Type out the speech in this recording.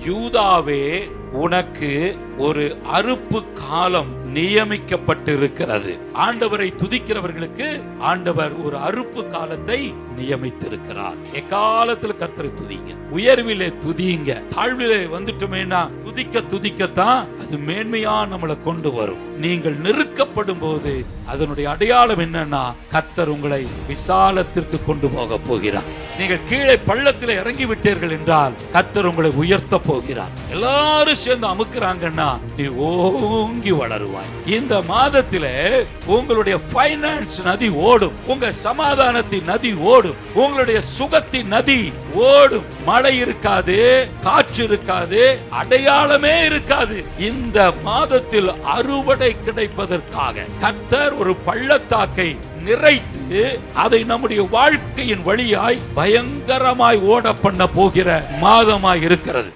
யூதாவே, உனக்கு ஒரு அறுப்பு காலம் நியமிக்கப்பட்டிருக்கிறது. ஆண்டவரை துதிக்கிறவர்களுக்கு ஆண்டவர் ஒரு அறுப்பு காலத்தை நியமித்திருக்கிறார். எக்காலத்தில் கர்த்தரை துதிங்க, உயர்விலே துதிங்க. தாழ்விலே வந்துட்டோமேனா துதிக்கத்தான் அது மேன்மையா நம்மளை கொண்டு வரும். நீங்கள் நெருக்கப்படும் போது அதனுடைய அடையாளம் என்னன்னா, கர்த்தர் உங்களை விசாலத்திற்கு கொண்டு போக போகிறார். நீங்கள் கீழே பள்ளத்திலே இறங்கி விட்டீர்கள் என்றால் கர்த்தர் உங்களை உயர்த்த போகிறார். எல்லாரும் சேர்ந்து அமுக்குறாங்கன்னா நீ ஓங்கி வளருவாய். இந்த மாதத்திலே உங்களுடைய பைனான்ஸ் நதி ஓடும், உங்க சமாதானத்தின் நதி ஓடும், உங்களுடைய சுகத்தின் நதி ஓடும். மழை இருக்காது, காற்று இருக்காது, அடையாளமே இருக்காது. இந்த மாதத்தில் அறுவடை கிடைப்பதற்காக கர்த்தர் ஒரு பள்ளத்தாக்கை நிறைத்து அதை நம்முடைய வாழ்க்கையின் வழியாய் பயங்கரமாய் ஓட பண்ண போகிற மாதமாய் இருக்கிறது.